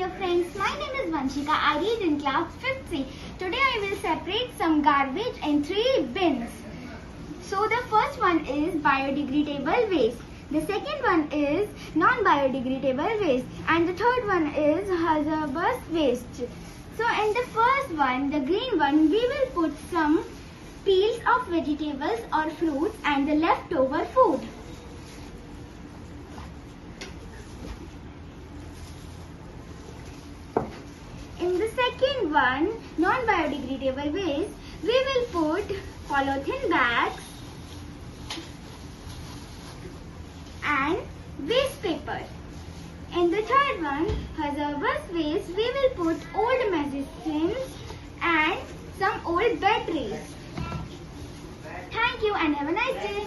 dear friends, my name is Vanshika. I read in class 5th C. Today I will separate some garbage in 3 bins. So the first one is biodegradable waste. The second one is non-biodegradable waste. And the third one is hazardous waste. So in the first one, the green one, we will put some peels of vegetables or fruits and the leftover food. In the second one, non-biodegradable waste, we will put polythene bags and waste paper. In the third one, hazardous waste, we will put old medicines and some old batteries. Thank you and have a nice day.